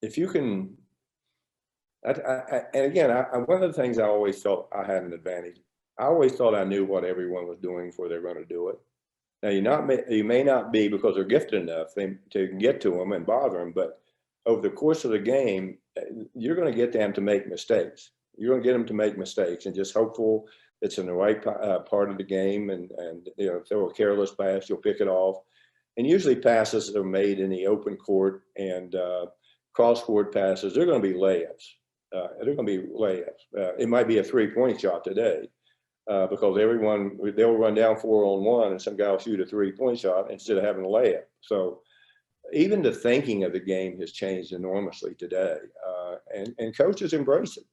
If you can, and again, one of the things I always felt I had an advantage. I always thought I knew what everyone was doing before they're going to do it. Now you may not be because they're gifted enough to get to them and bother them, but over the course of the game, you're going to get them to make mistakes. You're going to get them to make mistakes, and just hopeful it's in the right part of the game. And if throw a careless pass, you'll pick it off. And usually passes that are made in the open court and cross-court passes, they're going to be layups. They're going to be layups. It might be a three-point shot today. Because they'll run down 4-on-1 and some guy will shoot a three-point shot instead of having a layup. So even the thinking of the game has changed enormously today, and coaches embrace it.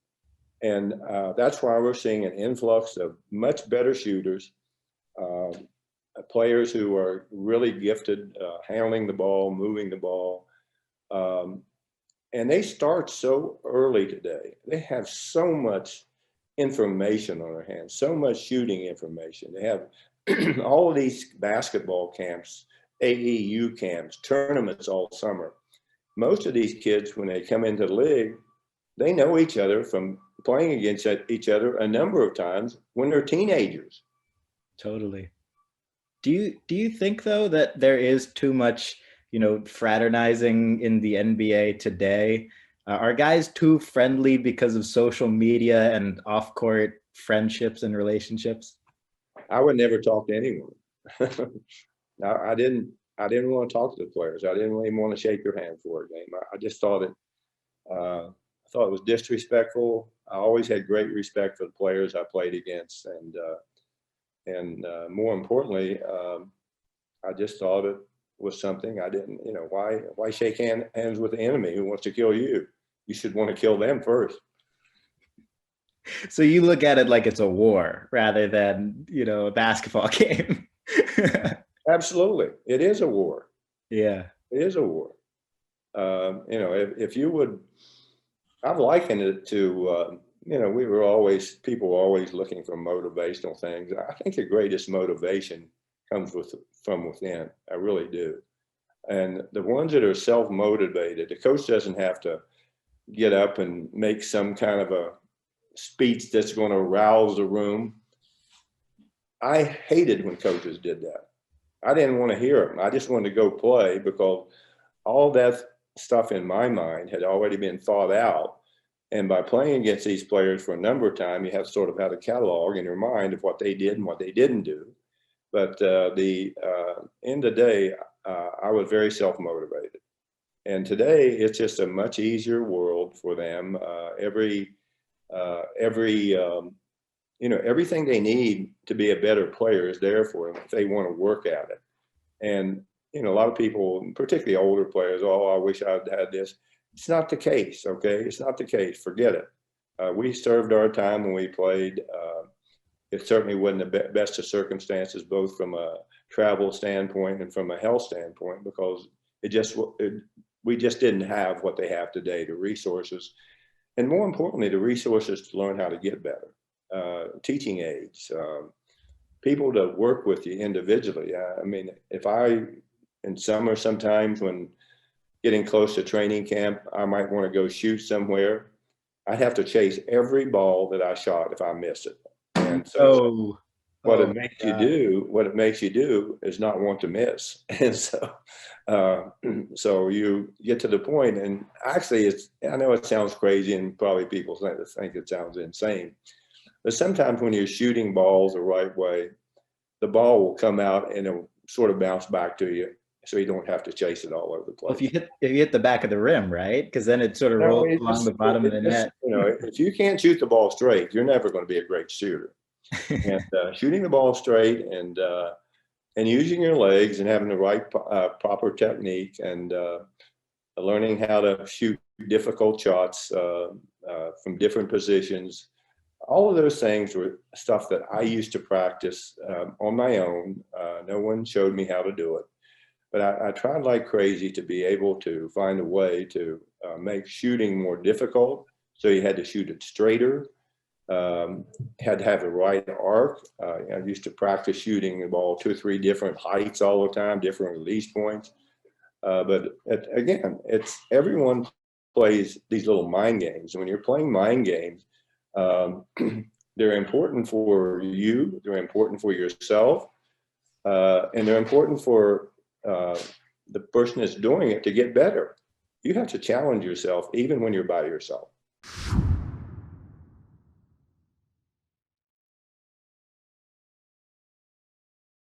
And that's why we're seeing an influx of much better shooters, players who are really gifted, handling the ball, moving the ball. And they start so early today. They have so much information on their hands, so much shooting information. They have all of these basketball camps, AEU camps, tournaments all summer. Most of these kids, when they come into the league, they know each other from playing against each other a number of times when they're teenagers. Totally. Do you think though that there is too much, fraternizing in the NBA today? Are guys too friendly because of social media and off-court friendships and relationships? I would never talk to anyone. I didn't want to talk to the players. I didn't even want to shake their hand for a game. I just thought it was disrespectful. I always had great respect for the players I played against, and more importantly, I just thought it was something I didn't. Why shake hands with the enemy who wants to kill you? You should want to kill them first. So you look at it like it's a war rather than, a basketball game. Absolutely. It is a war. Yeah. It is a war. If you would, I've likened it to, people were always looking for motivational things. I think the greatest motivation comes from within. I really do. And the ones that are self-motivated, the coach doesn't have to get up and make some kind of a speech that's going to rouse the room. I hated when coaches did that. I didn't want to hear them. I just wanted to go play because all that stuff in my mind had already been thought out. And by playing against these players for a number of times, you have sort of had a catalog in your mind of what they did and what they didn't do. But the end of the day, I was very self-motivated. And today, it's just a much easier world for them. Everything they need to be a better player is there for them if they want to work at it. And, a lot of people, particularly older players, I wish I'd had this. It's not the case, okay? It's not the case. Forget it. We served our time when we played. It certainly wasn't the best of circumstances, both from a travel standpoint and from a health standpoint, because we just didn't have what they have today, the resources, and more importantly, the resources to learn how to get better, teaching aids, people to work with you individually. If in summer sometimes when getting close to training camp, I might want to go shoot somewhere, I'd have to chase every ball that I shot if I missed it. And so what it makes you do is not want to miss. And so you get to the point, and actually I know it sounds crazy and probably people think it sounds insane, but sometimes when you're shooting balls the right way, the ball will come out and it'll sort of bounce back to you, so you don't have to chase it all over the place. Well, if you hit the back of the rim, right? Because then it sort of rolls along the bottom of the net. If you can't shoot the ball straight, you're never going to be a great shooter. And shooting the ball straight and using your legs and having the right proper technique and learning how to shoot difficult shots from different positions. All of those things were stuff that I used to practice on my own. No one showed me how to do it. But I tried like crazy to be able to find a way to make shooting more difficult. So you had to shoot it straighter, had to have the right arc. I used to practice shooting the ball 2 or 3 different heights all the time, different release points. Again, it's everyone plays these little mind games. When you're playing mind games, um, they're important for you, they're important for yourself, and they're important for the person that's doing it to get better. You have to challenge yourself even when you're by yourself.